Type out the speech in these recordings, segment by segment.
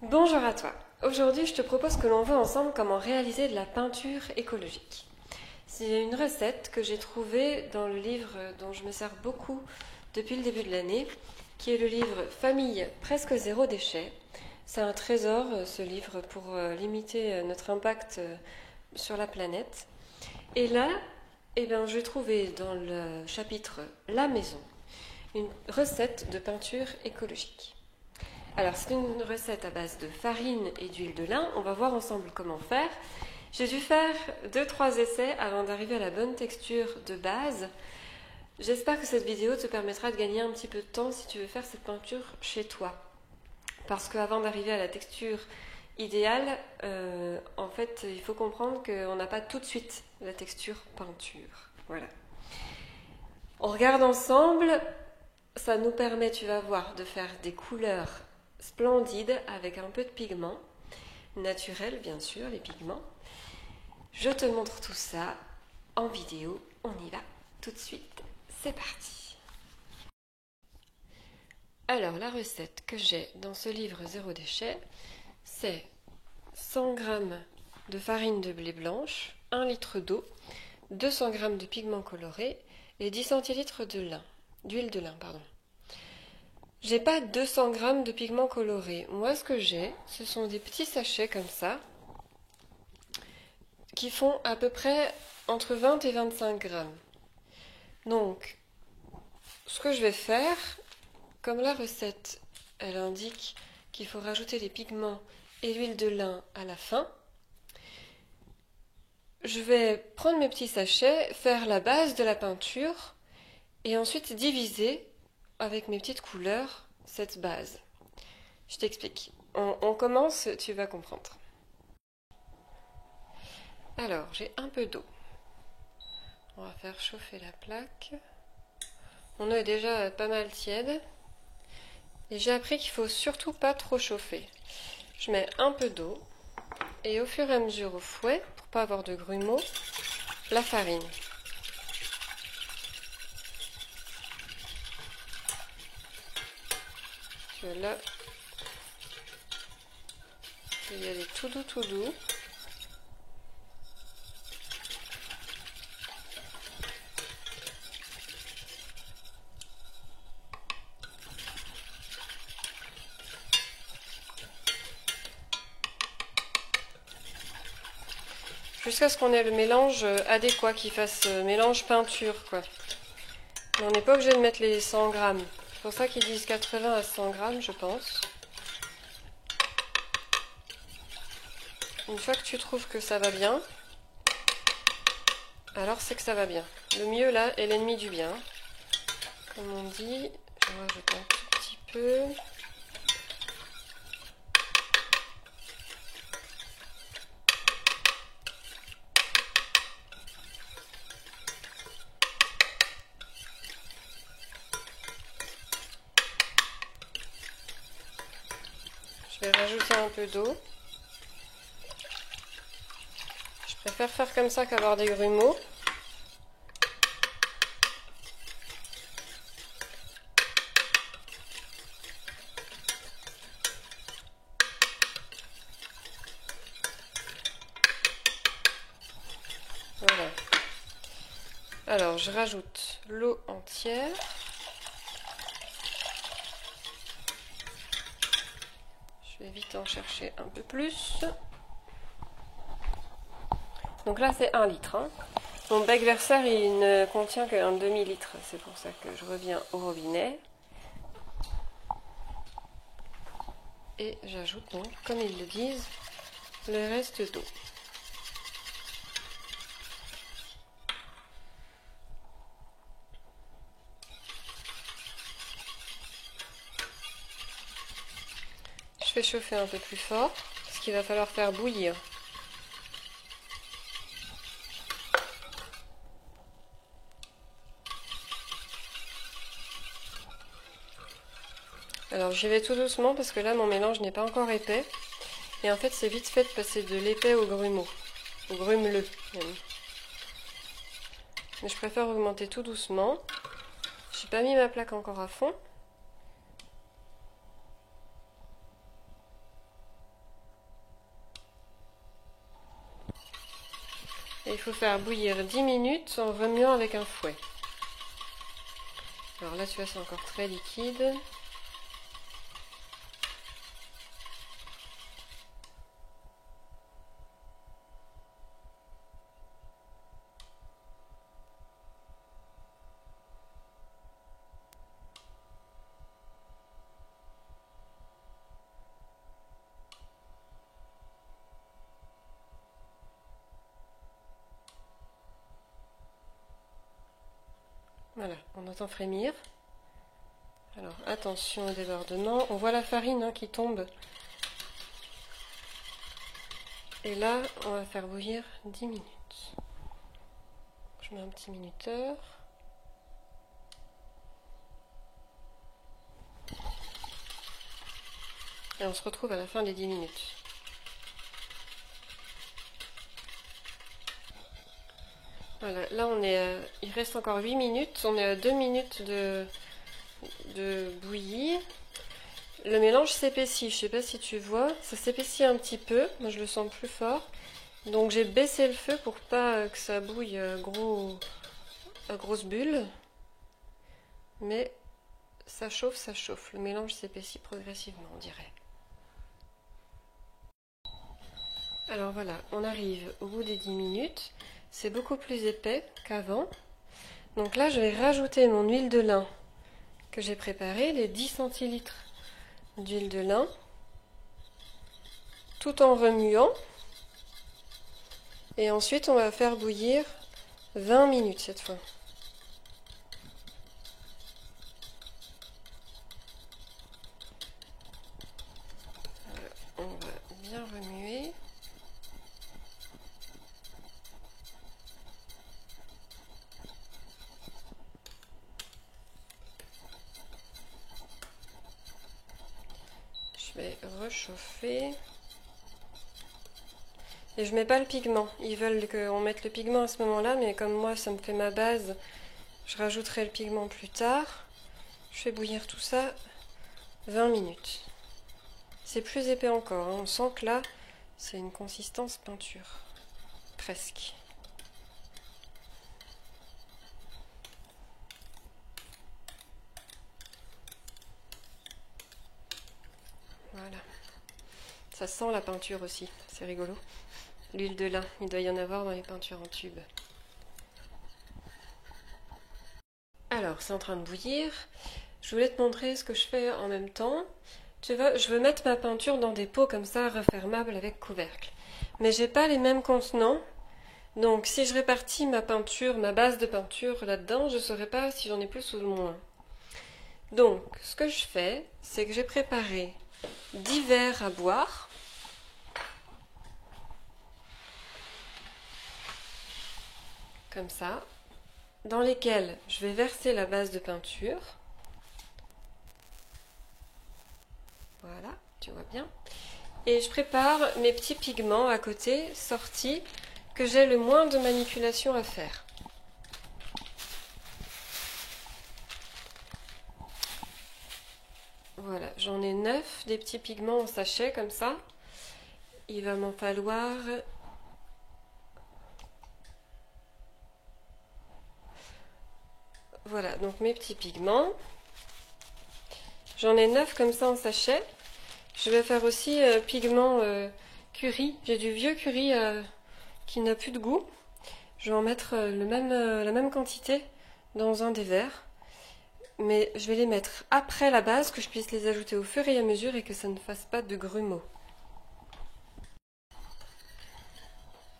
Bonjour à toi. Aujourd'hui, je te propose que l'on voit ensemble comment réaliser de la peinture écologique. C'est une recette que j'ai trouvée dans le livre dont je me sers beaucoup depuis le début de l'année, qui est le livre Famille presque zéro déchet. C'est un trésor, ce livre, pour limiter notre impact sur la planète. Et là, j'ai trouvé dans le chapitre La maison une recette de peinture écologique. Alors, c'est une recette à base de farine et d'huile de lin. On va voir ensemble comment faire. J'ai dû faire 2-3 essais avant d'arriver à la bonne texture de base. J'espère que cette vidéo te permettra de gagner un petit peu de temps si tu veux faire cette peinture chez toi. Parce qu'avant d'arriver à la texture idéale, en fait, il faut comprendre qu'on n'a pas tout de suite la texture peinture. Voilà. On regarde ensemble. Ça nous permet, tu vas voir, de faire des couleurs splendides avec un peu de pigments, naturels bien sûr, les pigments. Je te montre tout ça en vidéo, on y va tout de suite, c'est parti. Alors la recette que j'ai dans ce livre Zéro déchet, c'est 100 g de farine de blé blanche, 1 litre d'eau, 200 g de pigments colorés et 10 centilitres d'huile de lin. J'ai pas 200 g de pigments colorés. Moi, ce que j'ai, ce sont des petits sachets comme ça, qui font à peu près entre 20 et 25 grammes. Donc, ce que je vais faire, comme la recette, elle indique qu'il faut rajouter les pigments et l'huile de lin à la fin, je vais prendre mes petits sachets, faire la base de la peinture, et ensuite diviser avec mes petites couleurs cette base. Je t'explique. On commence, tu vas comprendre. Alors, j'ai un peu d'eau. On va faire chauffer la plaque. Mon eau est déjà pas mal tiède. Et j'ai appris qu'il faut surtout pas trop chauffer. Je mets un peu d'eau et au fur et à mesure au fouet, pour pas avoir de grumeaux, la farine. Tu vois là, je vais y aller tout doux, tout doux. Jusqu'à ce qu'on ait le mélange adéquat, qui fasse mélange peinture, quoi. Mais on n'est pas obligé de mettre les 100 grammes. C'est pour ça qu'ils disent 80 à 100 grammes, je pense. Une fois que tu trouves que ça va bien, alors c'est que ça va bien. Le mieux là est l'ennemi du bien. Comme on dit, je vais rajouter un tout petit peu. Je vais rajouter un peu d'eau. Je préfère faire comme ça qu'avoir des grumeaux. Voilà. Alors, je rajoute l'eau entière. Je vais vite en chercher un peu plus. Donc là, c'est 1 litre. Mon bec Versailles, il ne contient qu'un demi-litre. C'est pour ça que je reviens au robinet. Et j'ajoute donc, comme ils le disent, le reste d'eau. Je fais chauffer un peu plus fort, parce qu'il va falloir faire bouillir. Alors j'y vais tout doucement parce que là mon mélange n'est pas encore épais. Et en fait c'est vite fait de passer de l'épais au grumeau. Au grumeleux même. Mais je préfère augmenter tout doucement. J'ai pas mis ma plaque encore à fond. Et il faut faire bouillir 10 minutes en remuant avec un fouet. Alors là, tu vois, c'est encore très liquide. Voilà, on entend frémir. Alors attention au débordement. On voit la farine hein, qui tombe. Et là, on va faire bouillir 10 minutes. Je mets un petit minuteur. Et on se retrouve à la fin des 10 minutes. Voilà, là on est il reste encore 8 minutes, on est à 2 minutes de bouillie. Le mélange s'épaissit, je sais pas si tu vois, ça s'épaissit un petit peu, moi je le sens plus fort. Donc j'ai baissé le feu pour pas que ça bouille à grosse bulle. Mais ça chauffe, le mélange s'épaissit progressivement on dirait. Alors voilà, on arrive au bout des 10 minutes, c'est beaucoup plus épais qu'avant. Donc là je vais rajouter mon huile de lin que j'ai préparée, les 10 centilitres d'huile de lin, tout en remuant. Et ensuite on va faire bouillir 20 minutes cette fois. On va bien remuer. Je vais rechauffer. Et je mets pas le pigment. Ils veulent qu'on mette le pigment à ce moment-là, mais comme moi ça me fait ma base, je rajouterai le pigment plus tard. Je fais bouillir tout ça 20 minutes. C'est plus épais encore, hein. On sent que là, c'est une consistance peinture. Presque. Voilà. Ça sent la peinture aussi, c'est rigolo. L'huile de lin, il doit y en avoir dans les peintures en tube. Alors, c'est en train de bouillir. Je voulais te montrer ce que je fais en même temps. Tu vois, je veux mettre ma peinture dans des pots comme ça, refermables avec couvercle. Mais j'ai pas les mêmes contenants. Donc, si je répartis ma peinture, ma base de peinture là-dedans, je ne saurais pas si j'en ai plus ou moins. Donc, ce que je fais, c'est que j'ai préparé 10 verres à boire. Comme ça. Dans lesquels je vais verser la base de peinture. Voilà, tu vois bien. Et je prépare mes petits pigments à côté, sortis, que j'ai le moins de manipulation à faire. Voilà, j'en ai 9 des petits pigments en sachet comme ça. Il va m'en falloir... Voilà, donc mes petits pigments. J'en ai 9 comme ça en sachet. Je vais faire aussi pigment curry. J'ai du vieux curry qui n'a plus de goût. Je vais en mettre la même quantité dans un des verres. Mais je vais les mettre après la base, que je puisse les ajouter au fur et à mesure et que ça ne fasse pas de grumeaux.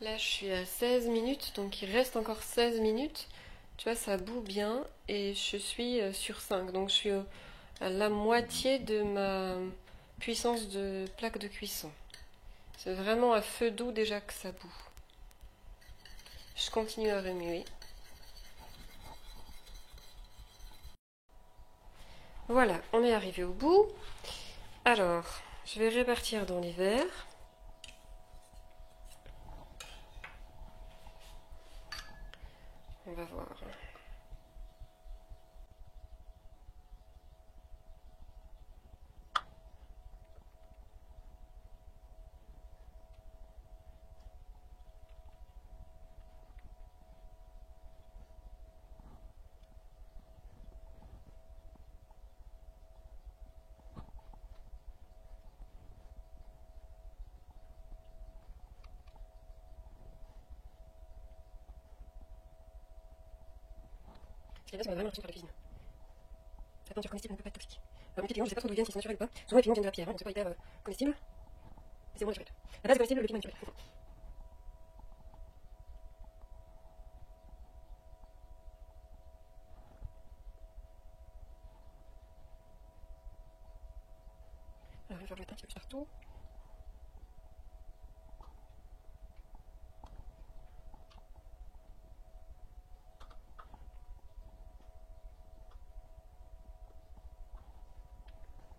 Là, je suis à 16 minutes, donc il reste encore 16 minutes. Tu vois, ça bout bien et je suis sur 5. Donc je suis à la moitié de ma puissance de plaque de cuisson. C'est vraiment à feu doux déjà que ça bout. Je continue à remuer. Voilà, on est arrivé au bout. Alors, je vais répartir dans les verres. On va voir. qui est là, c'est vraiment l'impression de faire de la cuisine. La peinture comestible ne peut pas être toxique. Alors, les pigments, je sais pas trop d'où ils viennent, s'ils sont naturels ou pas. Souvent, les pigments viennent de la pierre, hein, donc c'est pas hyper comestible. Mais c'est moins naturel. La base est comestible, le pigment est naturel. Alors, il va falloir que je mette un petit peu plus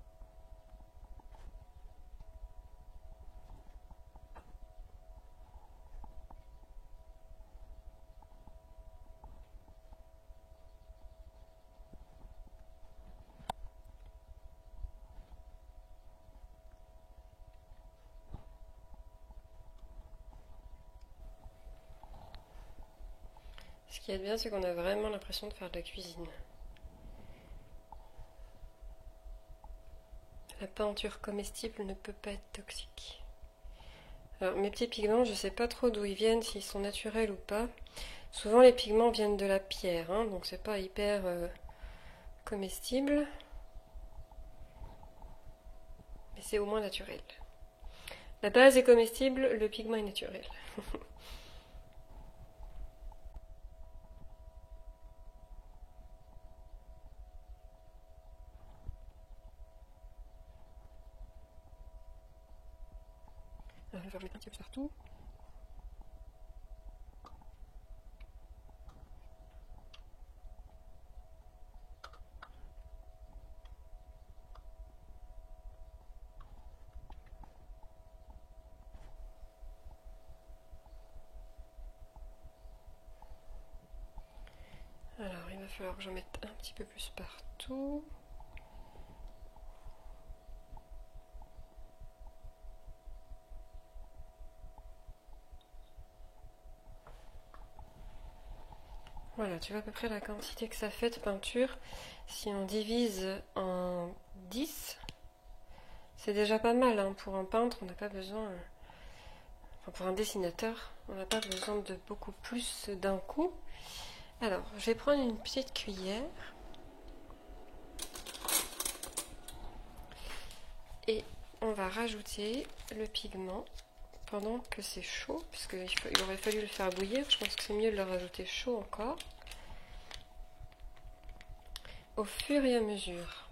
partout. Ce qui est bien, c'est qu'on a vraiment l'impression de faire de la cuisine. La peinture comestible ne peut pas être toxique. Alors, mes petits pigments, je sais pas trop d'où ils viennent, s'ils sont naturels ou pas. Souvent, les pigments viennent de la pierre, hein, donc c'est pas hyper comestible. Mais c'est au moins naturel. La base est comestible, le pigment est naturel. Alors, je vais remettre un petit peu partout. Alors, il va falloir que j'en mette un petit peu plus partout. Voilà, tu vois à peu près la quantité que ça fait de peinture. Si on divise en 10, c'est déjà pas mal, hein. Pour un peintre, on n'a pas besoin... Enfin, pour un dessinateur, on n'a pas besoin de beaucoup plus d'un coup. Alors, je vais prendre une petite cuillère. Et on va rajouter le pigment pendant que c'est chaud, puisqu'il aurait fallu le faire bouillir. Je pense que c'est mieux de le rajouter chaud encore. Au fur et à mesure.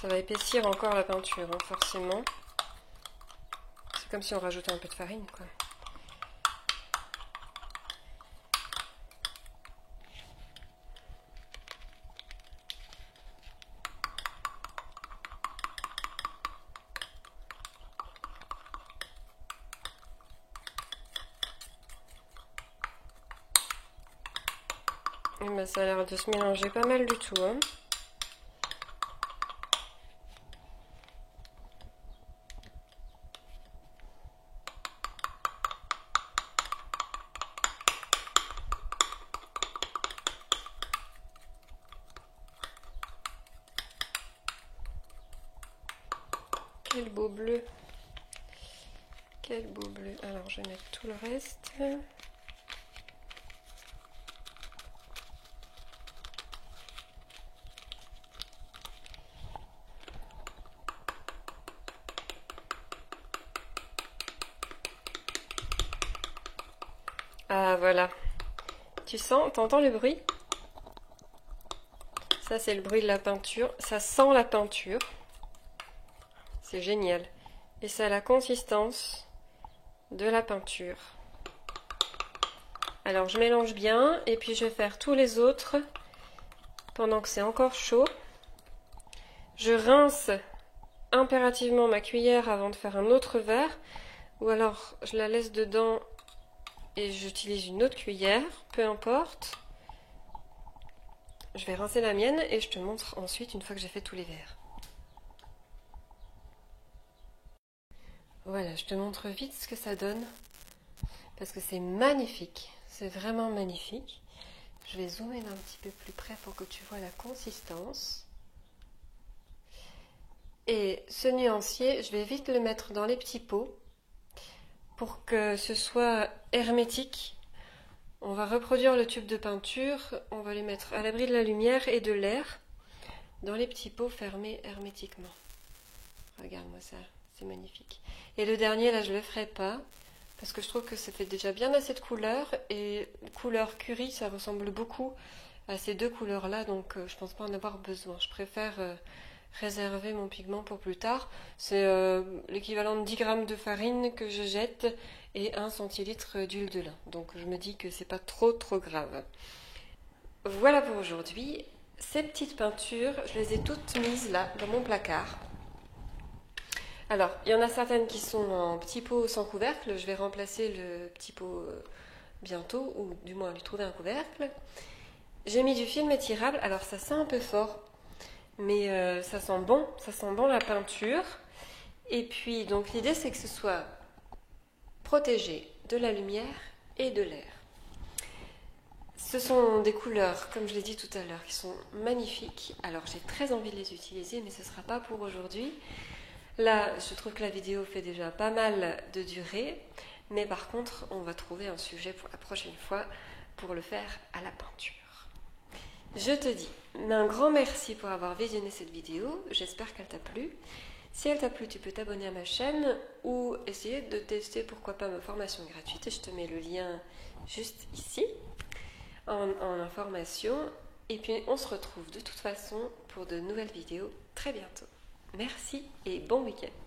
Ça va épaissir encore la peinture, hein, forcément. C'est comme si on rajoutait un peu de farine, quoi. Et ben, ça a l'air de se mélanger pas mal du tout, hein. Quel beau bleu. Quel beau bleu. Alors, je vais mettre tout le reste. Ah, voilà. Tu sens, t'entends le bruit? Ça, c'est le bruit de la peinture. Ça sent la peinture. C'est génial. Et ça a la consistance de la peinture. Alors, je mélange bien. Et puis, je vais faire tous les autres pendant que c'est encore chaud. Je rince impérativement ma cuillère avant de faire un autre verre. Ou alors, je la laisse dedans et j'utilise une autre cuillère. Peu importe. Je vais rincer la mienne et je te montre ensuite une fois que j'ai fait tous les verres. Voilà, je te montre vite ce que ça donne. Parce que c'est magnifique. C'est vraiment magnifique. Je vais zoomer d'un petit peu plus près pour que tu vois la consistance. Et ce nuancier, je vais vite le mettre dans les petits pots pour que ce soit hermétique. On va reproduire le tube de peinture, on va les mettre à l'abri de la lumière et de l'air dans les petits pots fermés hermétiquement. Regarde-moi ça, c'est magnifique. Et le dernier, là, je le ferai pas parce que je trouve que ça fait déjà bien assez de couleurs et couleur curry, ça ressemble beaucoup à ces deux couleurs-là, donc je pense pas en avoir besoin. Je préfère réserver mon pigment pour plus tard. C'est l'équivalent de 10 grammes de farine que je jette et 1 centilitre d'huile de lin. Donc je me dis que c'est pas trop grave. Voilà pour aujourd'hui. Ces petites peintures, je les ai toutes mises là, dans mon placard. Alors, il y en a certaines qui sont en petits pots sans couvercle. Je vais remplacer le petit pot bientôt, ou du moins lui trouver un couvercle. J'ai mis du film étirable. Alors ça sent un peu fort, mais ça sent bon la peinture. Et puis, donc l'idée c'est que ce soit protégé de la lumière et de l'air. Ce sont des couleurs, comme je l'ai dit tout à l'heure, qui sont magnifiques. Alors j'ai très envie de les utiliser, mais ce ne sera pas pour aujourd'hui. Là, je trouve que la vidéo fait déjà pas mal de durée, mais par contre, on va trouver un sujet pour la prochaine fois pour le faire à la peinture. Je te dis un grand merci pour avoir visionné cette vidéo, j'espère qu'elle t'a plu. Si elle t'a plu, tu peux t'abonner à ma chaîne ou essayer de tester, pourquoi pas, ma formation gratuite. Je te mets le lien juste ici, en information. Et puis, on se retrouve de toute façon pour de nouvelles vidéos très bientôt. Merci et bon week-end.